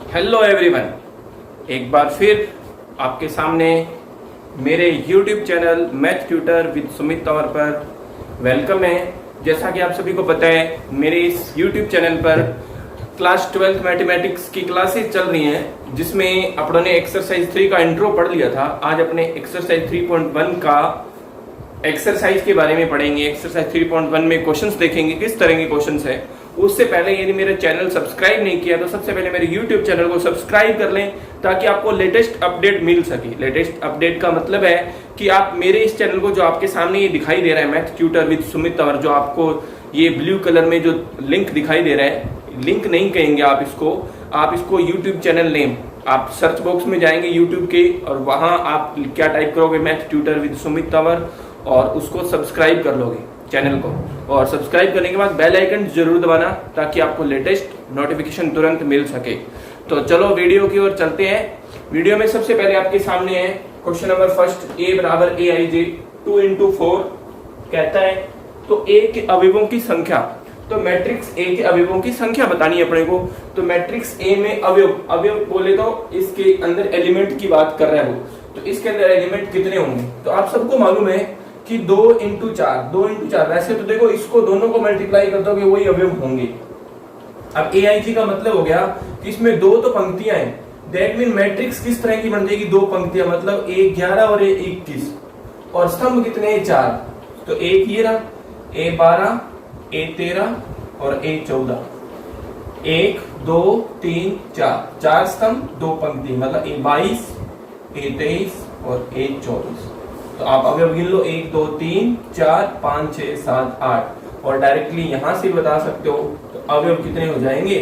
Hello everyone, एक बार फिर आपके सामने मेरे YouTube channel math tutor with Sumit Tanwar पर वेलकम है। जैसा कि आप सभी को पता है, मेरे इस YouTube चैनल पर क्लास 12th मैथमेटिक्स की क्लासेस चल रही हैं, जिसमें अपनों ने एक्सरसाइज 3 का इंट्रो पढ़ लिया था। आज अपने एक्सरसाइज 3.1 का एक्सरसाइज के बारे में पढ़ेंगे। एक्सरसाइज 3.1 में क्वेश्चंस देखेंगे, किस तरह के क्वेश्चंस है। उससे पहले यदि मेरा चैनल सब्सक्राइब नहीं किया तो सबसे पहले मेरे YouTube चैनल को सब्सक्राइब कर लें, ताकि आपको लेटेस्ट अपडेट मिल सके। लेटेस्ट अपडेट का मतलब है कि आप मेरे इस चैनल को, जो आपके सामने ये दिखाई दे रहा है math tutor with Sumit Tanwar, जो आपको ये ब्लू कलर में जो लिंक दिखाई दे रहा है, लिंक नहीं कहेंगे आप इसको YouTube चैनल नेम, आप सर्च बॉक्स में जाएंगे YouTube के और वहां आप क्या टाइप करोगे, math tutor with Sumit Tanwar, और उसको सब्सक्राइब कर लोगे चैनल को। और सब्सक्राइब करने के बाद बेल आइकन जरूर दबाना, ताकि आपको लेटेस्ट नोटिफिकेशन तुरंत मिल सके। तो चलो वीडियो की ओर चलते हैं। वीडियो में सबसे पहले आपके सामने है क्वेश्चन नंबर फर्स्ट, a बराबर aij 2 into 4 कहता है तो a के अवयवों की संख्या, तो मैट्रिक्स A के अवयवों की संख्या बतानी है अपने को। तो मैट्रिक्स A में अवयव बोले तो इसके अंदर एलिमेंट की बात कर रहा है वो, तो इसके अंदर एलिमेंट कितने होंगे। तो आप सबको मालूम है कि 2 into 4, वैसे तो देखो इसको दोनों को मल्टीप्लाई कर दोगे वही अवयव होंगे। अब aij का मतलब हो गया कि इसमें दो तो पंक्तियां हैं, दैट मीन मैट्रिक्स किस तरह की बन जाएगी, दो पंक्तियां, मतलब a11 और a21, और स्तंभ कितने हैं, 4। तो एक ये रहा, a12, a13 और a14, 1 2 3 4, 4 स्तंभ 2 पंक्ति, मतलब a22, a23 और a24। तो आप अवयव गिन लो, 1 2 3 4 5 6 7 8, और डायरेक्टली यहां से बता सकते हो। तो अवयव कितने हो जाएंगे,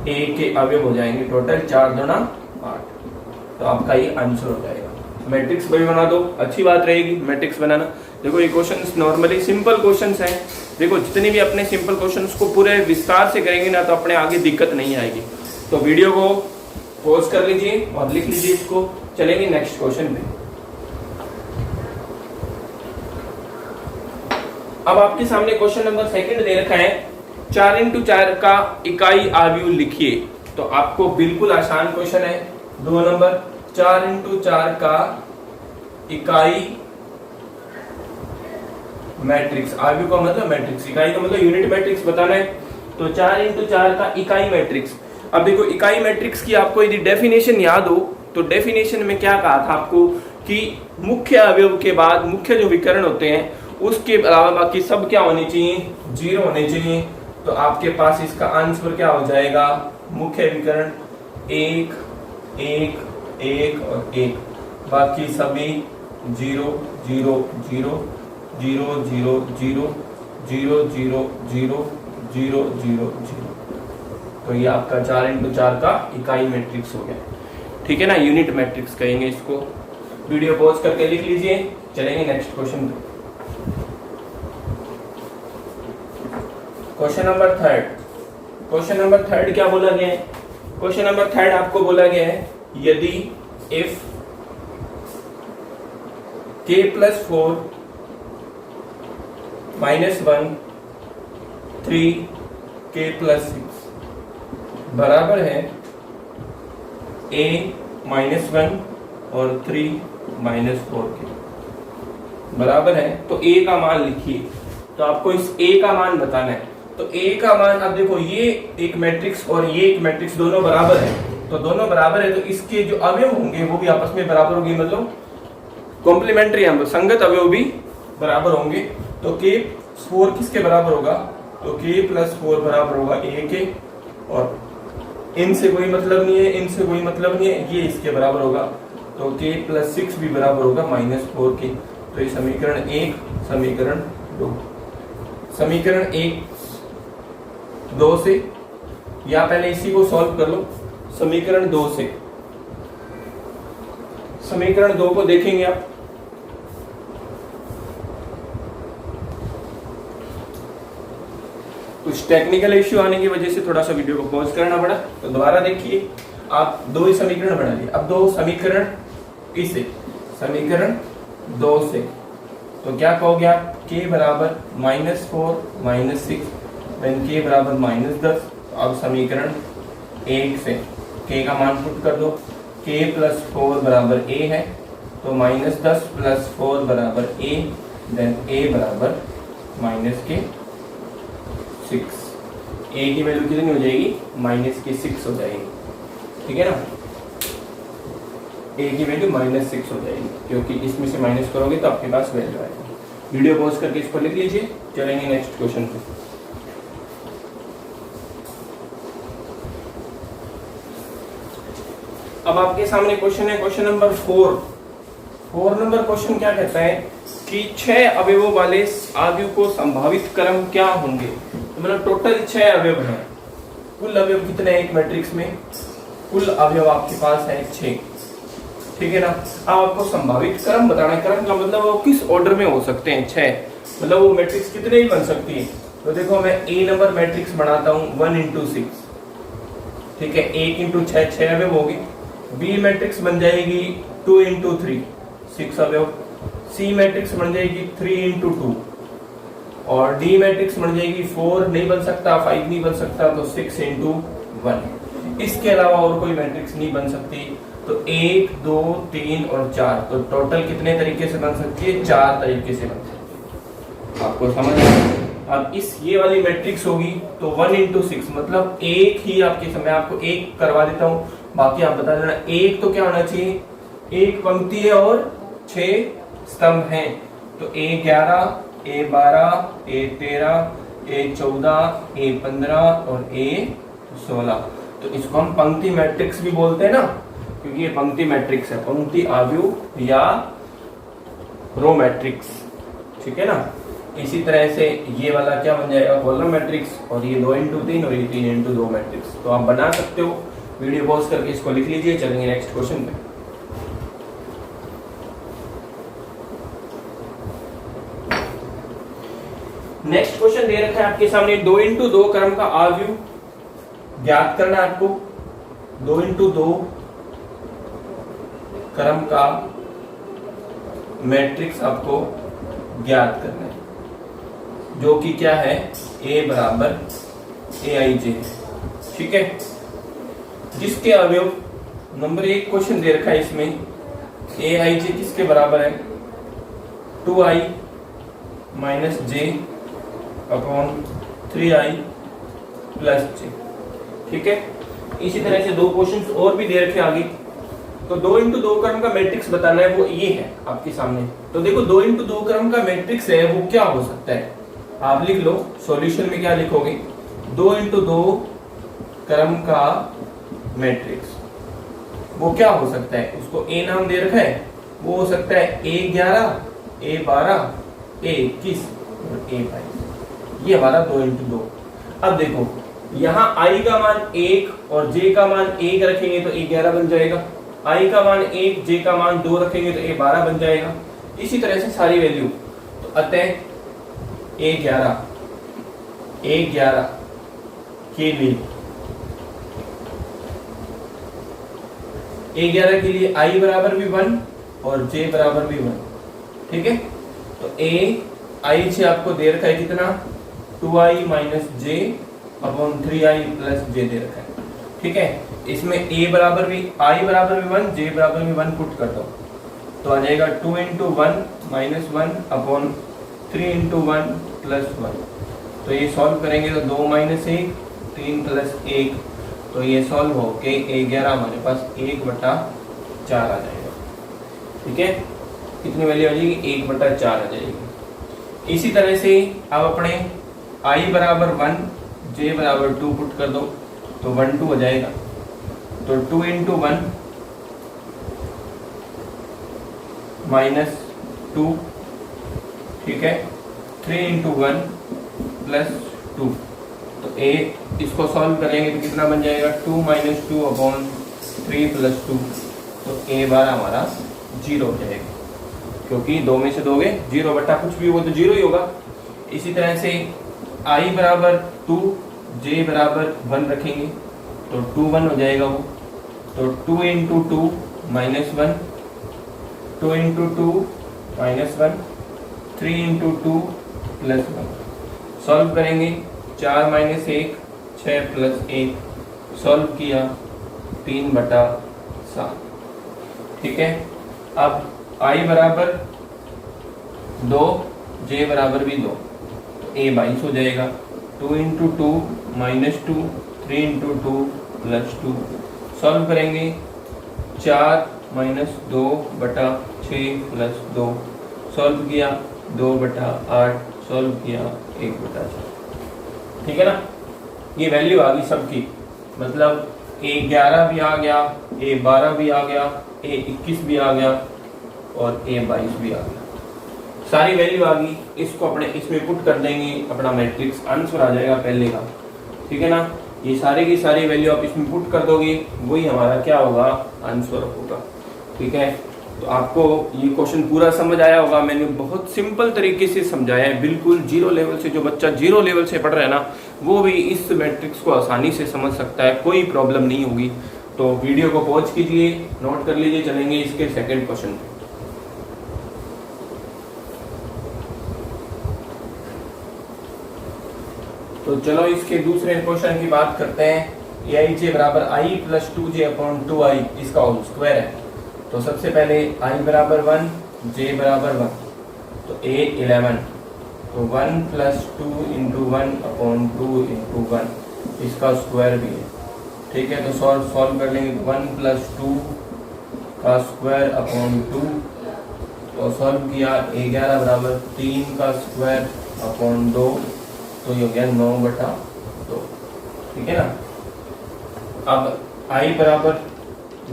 A के अवयव हो जाएंगे टोटल 4 दूना 8। तो आपका ये आंसर हो जाएगा। मैट्रिक्स भी बना दो, अच्छी बात रहेगी मैट्रिक्स बनाना। देखो ये क्वेश्चंस नॉर्मली सिंपल क्वेश्चंस हैं। देखो जितने भी अपने सिंपल क्वेश्चंस को पूरे विस्तार से करेंगे ना, तो अपने आगे दिक्कत नहीं आएगी। तो वीडियो को पॉज कर लीजिए और लिख लीजिए इसको। चलेंगे नेक्स्ट क्वेश्चन पे। अब आपके सामने क्वेश्चन नंबर सेकंड दे रखा है, 4 into 4 का इकाई आव्यूह लिखिए। तो आपको बिल्कुल आसान क्वेश्चन है। 2 नंबर, 4 into 4 का इकाई मैट्रिक्स, आव्यूह का मतलब मैट्रिक्स, इकाई का मतलब यूनिट मैट्रिक्स बताना है। तो 4 into 4 का इकाई मैट्रिक्स। अब देखो इकाई मैट्रिक्स की आपको यदि डेफिनेशन याद हो, तो डेफिनेशन में क्या कहा था आपको कि मुख्य अवयव के बाद मुख्य जो विकर्ण होते हैं उसके अलावा बाकी सब क्या होने चाहिए, 0 होने चाहिए। तो आपके पास इसका आंसर क्या हो जाएगा, मुख्य विकर्ण 1 1 1 और 1, बाकी सभी 0 0 0 0 0 0 0 0 0 0 0 0। तो ये आपका 4 into 4 का इकाई मैट्रिक्स हो गया, ठीक है ना, यूनिट मैट्रिक्स कहेंगे इसको। वीडियो पॉज करके लिख लीजिए। चलेंगे नेक्स्ट क्वेश्चन पे। Question number third. Question number third क्या बोला गया है, क्वेश्चन नंबर थर्ड आपको बोला गया है, यदि इफ k + 4 - 1 3 k + 6 बराबर है a - 1 और 3 - 4 के बराबर है, तो a का मान लिखिए। तो आपको इस a का मान बताना है। तो a का मान, अब देखो ये एक मैट्रिक्स और ये एक मैट्रिक्स दोनों बराबर है, तो दोनों बराबर है, तो इसके जो अवयव होंगे वो भी आपस में बराबर होंगे, मतलब कॉम्प्लीमेंट्री, हम संगत अवयव भी बराबर होंगे। तो k4 किसके बराबर होगा, तो k + 4 बराबर होगा a के, और इनसे कोई मतलब नहीं है, इनसे कोई मतलब नहीं है, ये इसके बराबर होगा। तो k + 6 भी बराबर होगा -4 के। तो ये समीकरण 1, समीकरण 2, समीकरण 1 2 से, या पहले इसी को सॉल्व कर लो। समीकरण 2 से, समीकरण 2 को देखेंगे आप, कुछ टेक्निकल इश्यू आने की वजह से थोड़ा सा वीडियो को पॉज करना पड़ा, तो दोबारा देखिए। आप 2 ही समीकरण बना लिए। अब 2 समीकरण इसे, समीकरण 2 से तो क्या कहोगे आप, k बराबर -4 -6 व्हेन k बराबर -10। अब समीकरण 8 से k का मान पुट कर दो, k प्लस 4 बराबर a है, तो -10 प्लस 4 बराबर a, देन a बराबर -के 6। a की वैल्यू कितनी हो जाएगी? -6 हो जाएगी, ठीक है ना। a की वैल्यू -6 हो जाएगी, क्योंकि इसमें से माइनस करोगे तो आपके पास वैल्यू आएगी। वीडियो पॉज करके इसको लिख लीजिए, चलेंगे नेक्स्ट क्वेश्चन पे। अब आपके सामने क्वेश्चन है, क्वेश्चन नंबर 4 नंबर क्वेश्चन क्या कहता है कि 6 अवयवों वाले आव्यूह को संभावित क्रम क्या होंगे। तो मतलब टोटल 6 अवयव हैं, कुल अवयव कितने हैं एक मैट्रिक्स में? कुल अवयव आपके पास है 6, ठीक है ना। अब आपको संभावित क्रम बताना है। क्रम का मतलब वो किस ऑर्डर में हो सकते हैं 6, मतलब वो मैट्रिक्स कितने ही बन सकती है। तो देखो मैं ए नंबर मैट्रिक्स बनाता हूँ 1 × 6, ठीक है, 1 × 6 6 अवयव होगी। बी मैट्रिक्स बन जाएगी 2 × 3 6 अवयव। सी मैट्रिक्स बन जाएगी 3 × 2 और डी मैट्रिक्स बन जाएगी 4 नहीं बन सकता, 5 नहीं बन सकता, तो 6 × 1। इसके अलावा और कोई मैट्रिक्स नहीं बन सकती। तो 1 2 3 और 4, तो टोटल कितने तरीके से बन सकती है? 4 तरीके से बन सकती है। आपको समझ आया? अब इस ये वाली मैट्रिक्स होगी तो 1 × 6 मतलब एक ही आपके समय, आपको एक करवा देता हूँ, बाकी आप बता देना। एक तो क्या होना चाहिए? एक पंक्ति है और 6 स्तंभ हैं, तो A11 A12 A13 A14 A15 और A16। तो इसको हम पंक्ति मैट्रिक्स भी बोलते हैं ना, क्योंकि ये पंक्ति मैट्रिक्स है, पंक्ति आव्यूह या रो मैट्रिक्स, ठीक है ना। इसी तरह से ये वाला क्या बन जाएगा? कॉलम मैट्रिक्स, और ये 2 × 3 और ये 3 × 2 मैट्रिक्स। तो आप बना सकते हो, वीडियो पॉज करके इसको लिख लीजिए, चलेंगे नेक्स्ट क्वेश्चन पे। नेक्स्ट क्वेश्चन दे रखा है आपके सामने, 2 × 2 क्रम का आव्यूह ज्ञात करना है आपको। 2 × 2 क्रम का मैट्रिक्स आपको ज्ञात करना है, जो कि क्या है? A बराबर AIJ, ठीक है, जिसके अवयव नंबर 1 क्वेश्चन दे रखा है इसमें, AIJ किसके बराबर है? 2i - j upon 3i + j, ठीक है। इसी तरह से 2 क्वेश्चन और भी दे रखे आगे। तो 2 × 2 क्रम का मैट्रिक्स बताना है, वो ये है आपके सामने। तो देखो 2 × 2 क्रम का मैट्रिक्स है, वो क्या हो सकता है? आप लिख लो, सॉल्यूशन में क्या लिखोगे? 2 × 2 क्रम का मैट्रिक्स वो क्या हो सकता है? उसको ए नाम दे रखा है, वो हो सकता है A11 A12 A21 और A22। ये हमारा 2 × 2। अब देखो यहाँ i का मान 1 और j का मान 1 रखेंगे तो A11 बन जाएगा, i का मान 1 j का मान 2 रखेंगे तो A12 बन जाएगा। इसी तरह से सारी वैल्यू, तो अतः A11 के लिए A11 के लिए i बराबर भी 1 और j बराबर भी 1, ठीक है। तो i से आपको दे रखा है कितना? 2i - j upon 3i + j दे रखा है, ठीक है। इसमें a बराबर भी, i बराबर भी 1 j बराबर भी 1 पुट कर दो, तो आ जाएगा 2 × 1 - 1 अपॉन 3 × 1 + 1। तो ये सॉल्व करेंगे तो 2 - 1 3 + 1, तो ये सॉल्व होके A11 हमारे पास 1/4 आ जाएगा, ठीक है। कितनी वैल्यू आ जाएगी? 1/4 आ जाएगी। इसी तरह से अब अपने i बराबर 1 j बराबर 2 पुट कर दो, तो 1 2 हो जाएगा। तो 2 × 1 - 2, ठीक है, 3 × 1 + 2। तो a इसको सॉल्व करेंगे तो कितना बन जाएगा? 2 - 2 अपॉन 3 + 2, तो A12 हमारा 0 हो जाएगा, क्योंकि 2 में से दोगे 0 बटा कुछ भी हो तो 0 ही होगा। इसी तरह से i बराबर 2 j बराबर 1 रखेंगे तो 2 1 हो जाएगा वो, तो 2 × 2 - 1 2 × 2 - 1 3 × 2 + 1। सॉल्व करेंगे 4 - 1 6 + 1, सॉल्व किया 3/7। ठीक है, अब I बराबर 2, J बराबर भी 2, तो A 22 हो जाएगा। 2 × 2 -2, 3 × 2 +2। सॉल्व करेंगे 4 - 2/6 + 2। सॉल्व किया 2/8। सॉल्व किया 1/4। ठीक है ना, ये वैल्यू आ गई सबकी, मतलब A11 भी आ गया, A12 भी आ गया, A21 भी आ गया और A22 भी आ गया। सारी वैल्यू आ गई, इसको अपने इसमें पुट कर देंगे, अपना मैट्रिक्स आंसर आ जाएगा पहले का। ठीक है ना, ये सारे की सारी वैल्यू आप इसमें पुट कर दोगे, वही हमारा क्या होगा, आंसर होगा। ठीक है, तो आपको ये क्वेश्चन पूरा समझ आया होगा। मैंने बहुत सिंपल तरीके से समझाया है, बिल्कुल जीरो लेवल से, जो बच्चा जीरो लेवल से पढ़ रहा है ना, वो भी इस मैट्रिक्स को आसानी से समझ सकता है, कोई प्रॉब्लम नहीं होगी। तो वीडियो को पॉज कीजिए, नोट कर लीजिए, चलेंगे इसके सेकंड क्वेश्चन पे। तो चलो इसके दूसरे क्वेश्चन की बात करते हैं। Aij बराबर I + 2j/2i इसका होल स्क्वायर है। तो सबसे पहले I बराबर 1, J बराबर 1, तो A 11, तो 1 + 2 × 1/2 × 1 इसका स्क्वायर भी है। ठीक है, तो सॉल्व कर लेंगे 1 + 2 का स्क्वायर अपॉन 2। तो सॉल्व किया A11 बराबर 3 का स्क्वायर अपॉन 2, तो ये हो गया 9/2। ठीक है ना, अब I बराबर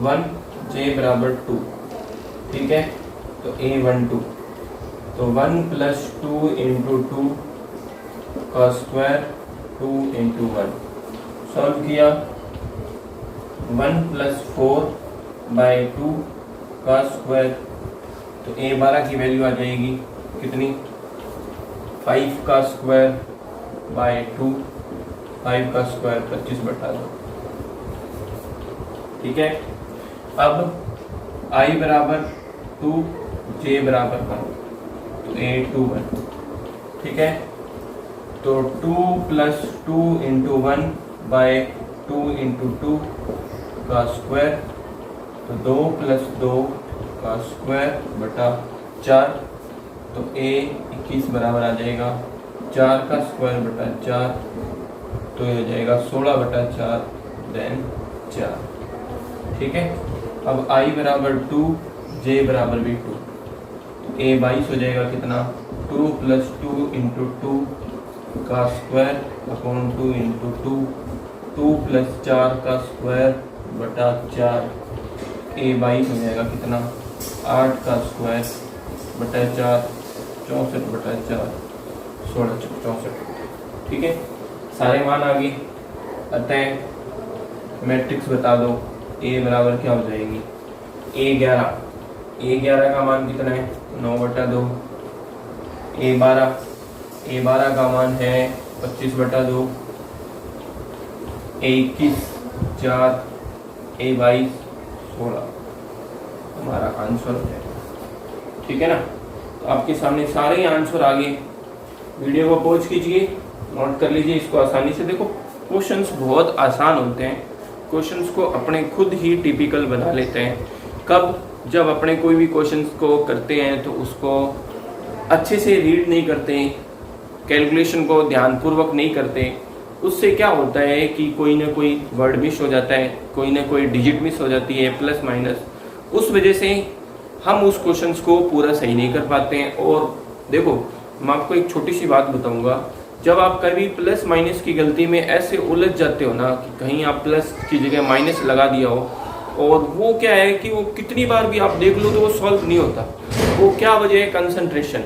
1, J बराबर 2। ठीक है, तो A12, तो 1 + 2 × 2 का स्क्वायर 2 × 1। सॉल्व किया 1 + 4/2 का स्क्वायर, तो A12 की वैल्यू आ जाएगी कितनी, 5 का स्क्वायर बाय 2, 5 का स्क्वायर 25/2। ठीक है, अब I बराबर 2, J बराबर 1, तो A21। ठीक है, तो 2 + 2 × 1/2 × 2 का स्क्वायर, तो 2 + 2 का स्क्वायर बटा 4, तो A21 बराबर आ जाएगा 4 का स्क्वायर बटा 4, तो ये हो जाएगा 16/4 देन 4। ठीक है, अब I बराबर 2, J बराबर भी 2, तो A22 हो जाएगा कितना, 2 + 2 × 2 का स्क्वायर अपॉन 2 × 2, 2 + 4 का स्क्वायर बटा 4, A22 हो जाएगा कितना, 8 का स्क्वायर बटा 4, 64/4, 16 64। ठीक है, सारे मान आ गए। अतः मैट्रिक्स बता दो, A बराबर क्या हो जाएगी, A11 का मान कितना है, 9/2। A12 का मान है 25/2। A21 4, A22 16 हमारा आंसर हो जाएगा। ठीक है ना, तो आपके सामने सारे आंसर आ गए। वीडियो को पॉज कीजिए, नोट कर लीजिए इसको आसानी से। देखो क्वेश्चंस बहुत आसान होते हैं, क्वेश्चंस को अपने खुद ही टिपिकल बना लेते हैं। कब, जब अपने कोई भी क्वेश्चंस को करते हैं तो उसको अच्छे से रीड नहीं करते, कैलकुलेशन को ध्यानपूर्वक नहीं करते, उससे क्या होता है कि कोई ना कोई वर्ड मिस हो जाता है, कोई ना कोई डिजिट मिस हो जाती है, प्लस माइनस, उस वजह से हम उस क्वेश्चंस को पूरा सही नहीं कर पाते हैं। और देखो मैं आपको एक छोटी सी बात बताऊंगा, जब आप कभी प्लस माइनस की गलती में ऐसे उलझ जाते हो ना कि कहीं आप प्लस की जगह माइनस लगा दिया हो, और वो क्या है कि वो कितनी बार भी आप देख लो तो वो सॉल्व नहीं होता। वो क्या वजह है, कंसंट्रेशन।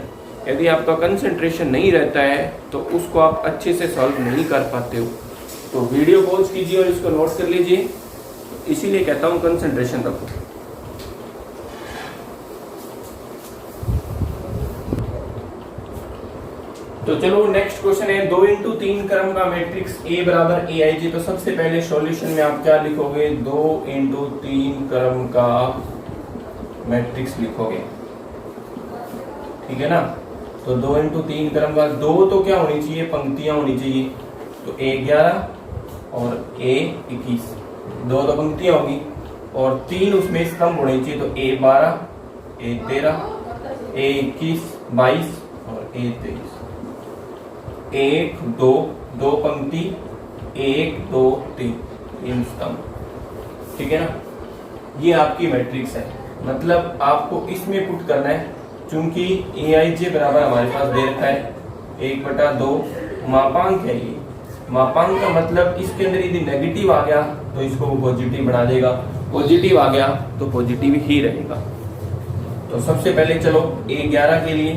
यदि आपका कंसंट्रेशन नहीं रहता है तो उसको आप अच्छे से सॉल्व नहीं कर पाते हो। तो वीडियो पॉज कीजिए और इसको नोट कर लीजिए, इसीलिए कहता हूँ कंसंट्रेशन रखो। तो चलो नेक्स्ट क्वेश्चन है 2 × 3 क्रम का मैट्रिक्स A बराबर Aij। तो सबसे पहले सॉल्यूशन में आप क्या लिखोगे, 2 × 3 क्रम का मैट्रिक्स लिखोगे। ठीक है ना, तो 2 × 3 क्रम का, 2 तो क्या होनी चाहिए, पंक्तियां होनी चाहिए। तो A11, और A 21, दो पंक्तियां होगी और 3 उसमें स्तंभ होने चाहिए, तो A 12, A 13, A 21, 22 और A 23। 1 2 2 पंक्ति, 1 2 3 स्तंभ, ठीक है ना। ये आपकी मैट्रिक्स है, मतलब आपको इसमें पुट करना है, चूंकि AIJ बराबर हमारे पास दे रखा है 1/2 मापांक है। ये मापांक का मतलब इसके अंदर यदि नेगेटिव आ गया तो इसको वो पॉजिटिव बना देगा, पॉजिटिव आ गया तो पॉजिटिव ही रहेगा। तो सबसे पहले चलो A11 के लिए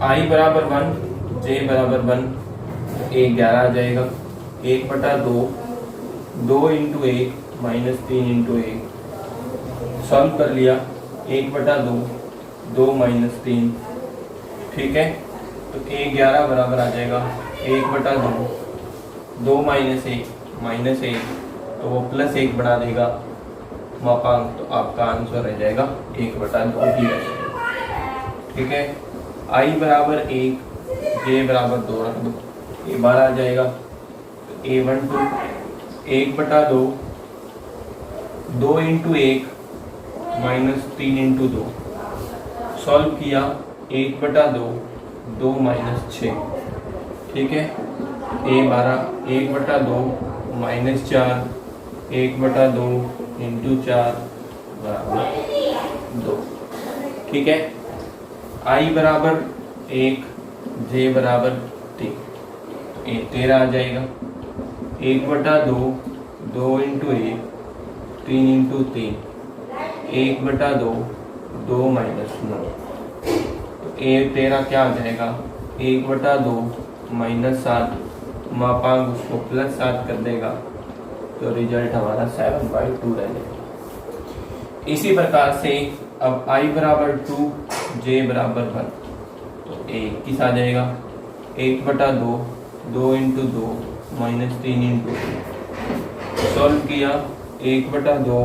I बराबर 1, J बराबर 1, A11 आ जाएगा 1/2, 2 इंटू 1 माइनस 3 इंटू 1, सॉल्व कर लिया 1/2, 2 माइनस 3, ठीक है। तो A11 बराबर आ जाएगा 1/2, 2 माइनस 1 माइनस 1, तो वो प्लस 1 बना देगा मापांक, तो आपका आंसर रह जाएगा 1/2 ही रहेगा, ठीक है। I बराबर 1, J बराबर 2 रख दो, A12 आ जाएगा, A12 1/2, 2 into 1 minus 3 into 2, solve किया 1/2, 2 माइनस 6, ठीक है। A12 1/2 माइनस 4, 1/2 इंटू 4 बराबर 2, ठीक है। I बराबर 1, J बराबर 3, A 13 आ जाएगा 1/2, 2 इंटू 1 3 इंटू 3, 1/2, 2 माइनस 9, तो A 13 क्या आ जाएगा 1/2 माइनस 7, मापांक उसको प्लस 7 कर देगा, तो रिजल्ट हमारा 7/2 रह जाएगा। इसी प्रकार से अब I बराबर 2, J बराबर 1, तो A 21 आ जाएगा 1/2, 2 इंटू 2 माइनस 3 इंटू 2, सॉल्व किया 1/2,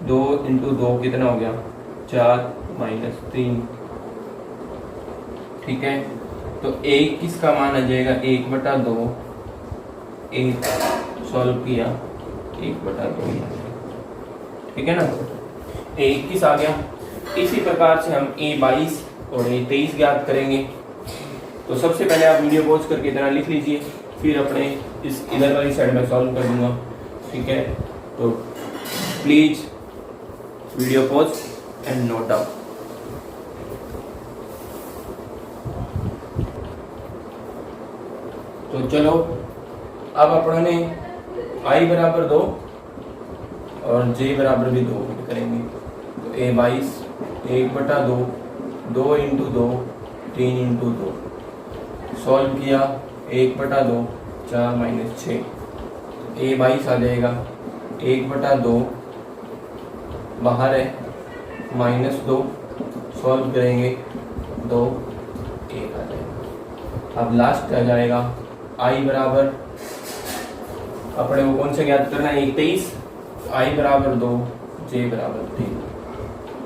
2 इंटू 2 कितना हो गया 4 माइनस 3, ठीक है। तो A 21 का मान आ जाएगा 1/2, 1, सॉल्व किया 1/2, ठीक है ना। A 21 आ गया। इसी प्रकार से हम A22 और A23 ज्ञात करेंगे। तो सबसे पहले आप वीडियो पॉज करके इतना लिख लीजिए, फिर अपने इस इधर वाली साइड में सॉल्व कर दूंगा, ठीक है। तो please video pause and note down. तो चलो अब अपने I बराबर 2 और J बराबर भी 2 करेंगे। तो A22 1/2, 2 इंटू 2 3 इंटू 2, सॉल्व किया 1/2, 4 माइनस 6, A22 आ जाएगा 1/2, बाहर है -2, सॉल्व करेंगे 2, 1 आ जाएगा। अब लास्ट आ जाएगा I बराबर अपने को कौन सा ज्ञात करना है 23, I बराबर 2, J बराबर 3,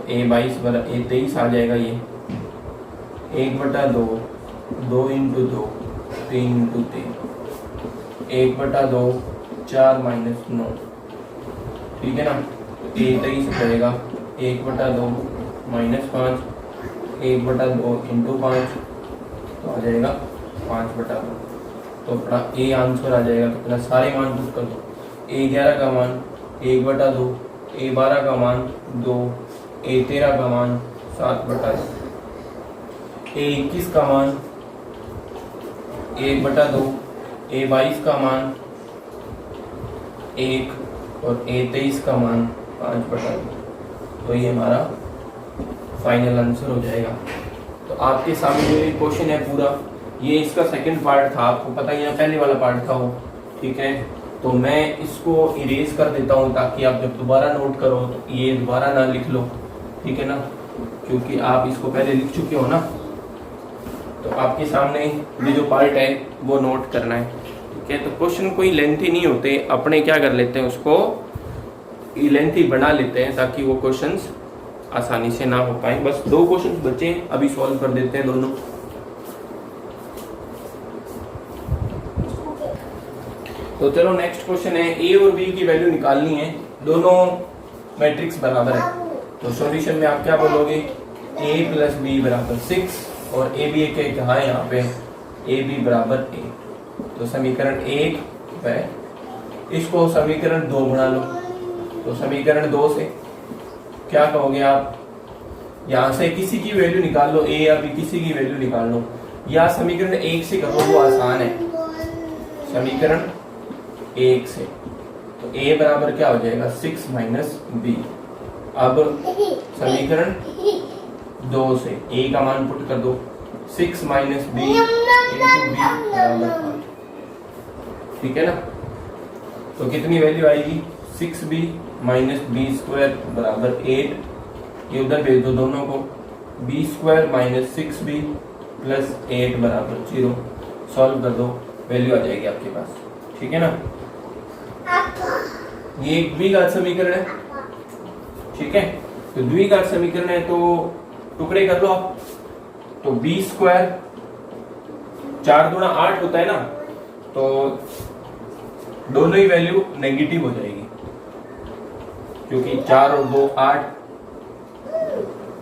A23 आ जाएगा ये 1/2, 2 इंटू 2 3 इंटू 3, 1/2, 4 माइनस 9, ठीक है ना। A23 हो जाएगा 1/2 माइनस 5, 1/2 इंटू 5, तो आ जाएगा 5/2। तो अपना A आंसर आ जाएगा, तो अपना सारे मान पुट कर दो। A11 का मान 1/2, A12 का मान 2, A13 का मान 7/2, A21 का मान 1/2, A22 का मान 1 और A23 का मान 5/2। तो ये हमारा फाइनल आंसर हो जाएगा। तो आपके सामने जो ये क्वेश्चन है पूरा, ये इसका सेकंड पार्ट था, आपको पता ही है पहले वाला पार्ट था वो, ठीक है। तो मैं इसको इरेज कर देता हूँ ताकि आप जब दोबारा नोट करो तो ये दोबारा ना लिख लो, ठीक है ना, क्योंकि आप इसको पहले लिख चुके हो ना। तो आपके सामने ये जो पार्ट है वो नोट करना है, ठीक है। तो क्वेश्चन कोई लेंथी नहीं होते, अपने क्या कर लेते हैं उसको लेंथी बना लेते हैं ताकि वो क्वेश्चंस आसानी से ना हो पाए। बस 2 क्वेश्चंस बचे, अभी सॉल्व कर देते हैं दोनों। तो चलो नेक्स्ट क्वेश्चन है, ए और बी की वैल्यू निकालनी है, दोनों मैट्रिक्स बराबर है। तो सॉल्यूशन में आप क्या बोलोगे, a प्लस बी बराबर 6 और ए बी के कहा है यहाँ पे ए बी बराबर 8। तो समीकरण 1 है, इसको समीकरण 2 बना लो। तो समीकरण 2 से क्या कहोगे आप, यहाँ से किसी की वैल्यू निकाल लो, a या b किसी की वैल्यू निकाल लो, या समीकरण 1 से करो, वो आसान है। समीकरण 1 से तो a बराबर क्या हो जाएगा 6 माइनस बी। अब समीकरण 2 से a का मान पुट कर दो, 6 माइनस बी इंटू बी बराबर 5। ठीक है ना, तो कितनी वैल्यू आएगी 6b माइनस बी स्क्वायर बराबर 8। ये उधर भेज दो दोनों को, B square minus 6b plus 8 बराबर 0। सॉल्व कर दो, वैल्यू आ जाएगी आपके पास। ठीक है ना, ये एक द्विघात समीकरण है। ठीक है, तो द्विघात समीकरण है तो टुकड़े कर लो आप। तो बी स्क्वायर 4 गुणा 8 होता है ना, तो दोनों ही वैल्यू नेगेटिव हो जाएगी, क्योंकि 4 और 2 8,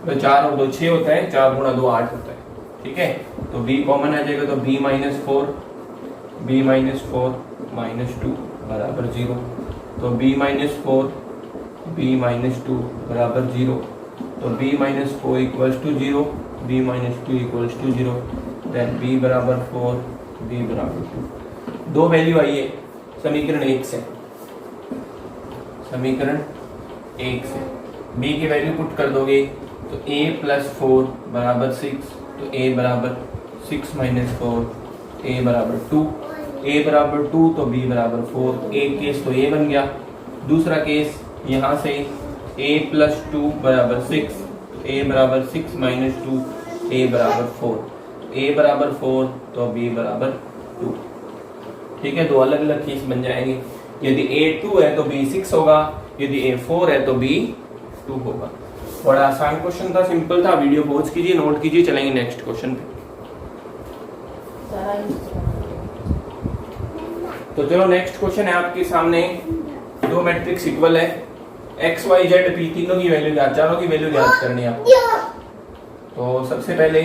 तो 4 और 2 6 होता है, 4 गुणा 2 8 होता है। ठीक है, तो b कॉमन आ जाएगा, तो b माइनस 4 माइनस 2 बराबर 0। तो b माइनस 4 b माइनस 2 बराबर 0। तो b minus 4 equals to 0, b minus 2 equals to 0, then b बराबर 4 b बराबर 2। दो वैल्यू आई है समीकरण 1 से। समीकरण 1 से b की वैल्यू पुट कर दोगे तो a प्लस 4 बराबर 6, तो a बराबर 6 माइनस 4, a बराबर 2, a बराबर 2 तो b बराबर 4। एक केस तो a बन गया, दूसरा केस यहाँ से a प्लस 2 बराबर 6, तो a बराबर 6 माइनस 2, a बराबर 4, a बराबर 4 तो b बराबर 2। ठीक है, दो अलग अलग केस बन जाएंगे। यदि a 2 है तो b 6 होगा, यदि a 4 है तो b 2 होगा। बड़ा आसान क्वेश्चन था, सिंपल था। वीडियो पॉज कीजिए, नोट कीजिए, चलेंगे नेक्स्ट क्वेश्चन पे। तो चलो नेक्स्ट क्वेश्चन है आपके सामने, दो मैट्रिक्स इक्वल है, x y z p तीनों की वैल्यू ज्ञात, चारों की वैल्यू ज्ञात करनी है आपको। तो सबसे पहले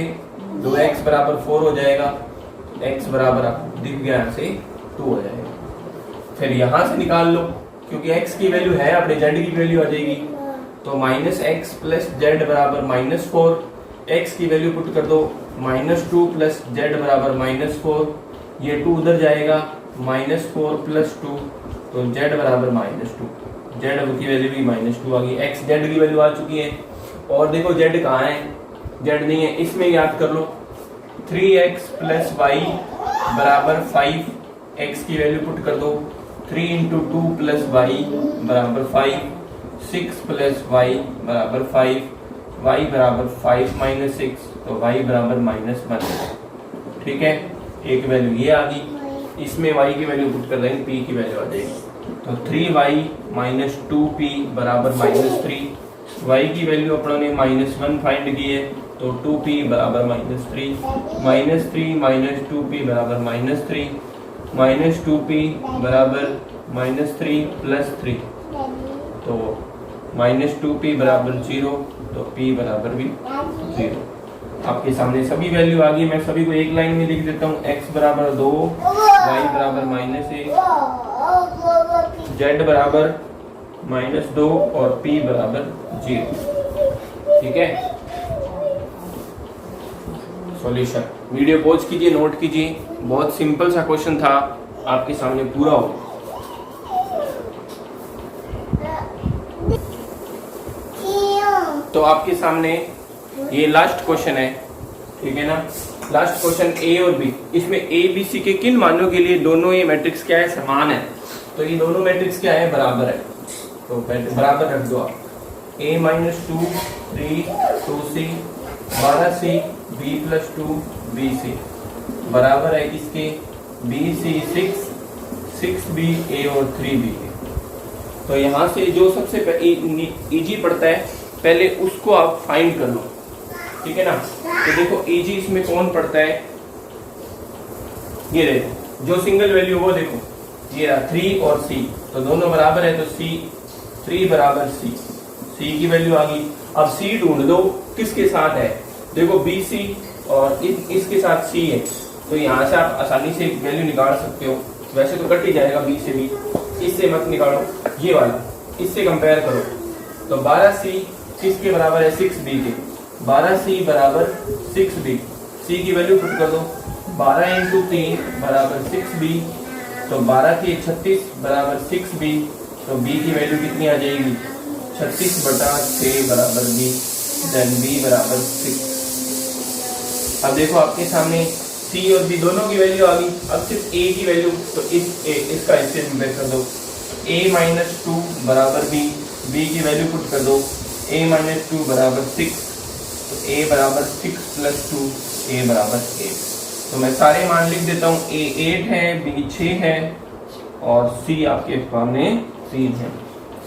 2x बराबर 4 हो जाएगा, x बराबर आपको दिख गया यहाँ से 2 हो जाएगा। फिर यहाँ से निकाल लो, क्योंकि x की वैल्यू है, अपने z की वैल्यू आ जाएगी। तो माइनस एक्स प्लस जेड बराबर माइनस 4, x की वैल्यू पुट कर दो, माइनस 2 प्लस जेड बराबर माइनस 4, ये 2 उधर जाएगा, माइनस 4 प्लस 2, तो z बराबर माइनस 2, z की वैल्यू भी माइनस 2 आ गई, x z की वैल्यू आ चुकी है। और देखो z कहाँ है, z नहीं है, इसमें याद कर लो 3x प्लस वाई बराबर 5, x की वैल्यू पुट कर दो, 3 इंटू 2 प्लस वाई बराबर 5, 6 प्लस वाई बराबर 5, y बराबर 5 माइनस 6, तो y बराबर माइनस 1। ठीक है, एक वैल्यू ये आ गई, इसमें y की वैल्यू पुट कर देंगे, p की वैल्यू आ जाएगी। तो 3y माइनस 2p बराबर माइनस 3, y की वैल्यू अपनों ने माइनस 1 फाइंड की है, तो 2p बराबर माइनस 3, माइनस 3 माइनस 2p बराबर माइनस 3, माइनस 2p बराबर माइनस 3 प्लस 3, तो माइनस 2p बराबर 0, तो p बराबर भी 0। आपके सामने सभी वैल्यू आ गई, मैं सभी को एक लाइन में लिख देता हूँ, x बराबर 2, y बराबर माइनस 1, z बराबर माइनस 2 और p बराबर 0। ठीक है, सॉल्यूशन। वीडियो पॉज कीजिए, नोट कीजिए, बहुत सिंपल सा क्वेश्चन था, आपके सामने पूरा हो। तो आपके सामने ये लास्ट क्वेश्चन है, ठीक है ना, लास्ट क्वेश्चन a और b, इसमें a b c के किन मानों के लिए दोनों ये मैट्रिक्स क्या है, समान है। तो ये दोनों मैट्रिक्स क्या है, बराबर है, तो बराबर रख दो आप, a minus 2 3 2c 12c b plus 2 bc बराबर है किसके, bc 6 6b a और 3b के। तो यहाँ से जो सबसे इजी पड़ता है पहले उसको आप फाइंड कर लो, ठीक है ना। तो देखो इजी इसमें कौन पड़ता है, ये देखो जो सिंगल वैल्यू वो देखो ये रहा 3 और C, तो दोनों बराबर है, तो C 3 बराबर C की वैल्यू आ गई। अब C ढूंढ दो किसके साथ है, देखो BC और इसके साथ C है, तो यहाँ से आप आसानी से वैल्यू निकाल सकते हो। वैसे तो कट ही जाएगा B से B, इससे मत निकालो, ये वाला इससे कंपेयर करो। तो 12C किसके बराबर है, 6B के, 12C बराबर 6B, C की वैल्यू पुट कर दो, 12 × 3 बराबर 6B, तो 12 की 36 बराबर 6B, तो B की वैल्यू कितनी आ जाएगी, 36/6 बराबर B, देन B बराबर 6। अब देखो आपके सामने C और B दोनों की वैल्यू आ गई। अब सिर्फ A की वैल्यू, तो इसका इससे कंपेयर कर दो, A - 2 बराबर B की वैल्यू पुट कर दो, A - 2 बराबर 6, तो A बराबर 6 + 2, A बराबर 8। तो मैं सारे मान लिख देता हूँ, A 8 है, B 6 है और C आपके सामने 3 है।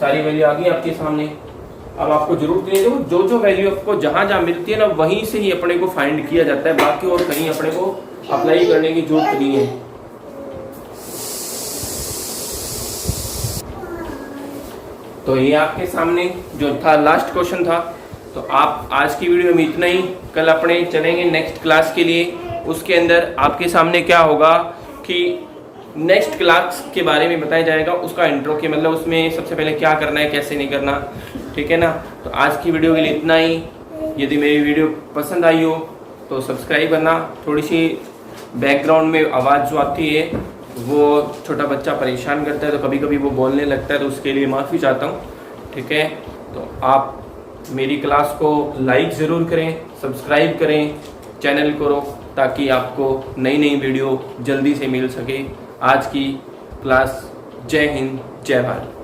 सारी वैल्यू आ गई आपके सामने। अब आपको जरूरत नहीं है, जो जो वैल्यू आपको जहां जहां मिलती है ना, वहीं से ही अपने को फाइंड किया जाता है, बाकी और कहीं अपने को अप्लाई करने की जरूरत नहीं है। तो ये आपके सामने जो था लास्ट क्वेश्चन था। तो आप आज की वीडियो में इतना ही, कल अपने चलेंगे नेक्स्ट क्लास के लिए। उसके अंदर आपके सामने क्या होगा कि नेक्स्ट क्लास के बारे में बताया जाएगा, उसका इंट्रो के मतलब उसमें सबसे पहले क्या करना है, कैसे नहीं करना, ठीक है ना। तो आज की वीडियो के लिए इतना ही। यदि मेरी वीडियो पसंद आई हो तो सब्सक्राइब करना। थोड़ी सी बैकग्राउंड में आवाज़ जो आती है वो छोटा बच्चा परेशान करता है, तो कभी कभी वो बोलने लगता है, तो उसके लिए माफ़ी चाहता हूँ, ठीक है। तो आप मेरी क्लास को लाइक ज़रूर करें, सब्सक्राइब करें चैनल को, ताकि आपको नई नई वीडियो जल्दी से मिल सके। आज की क्लास, जय हिंद, जय भारत।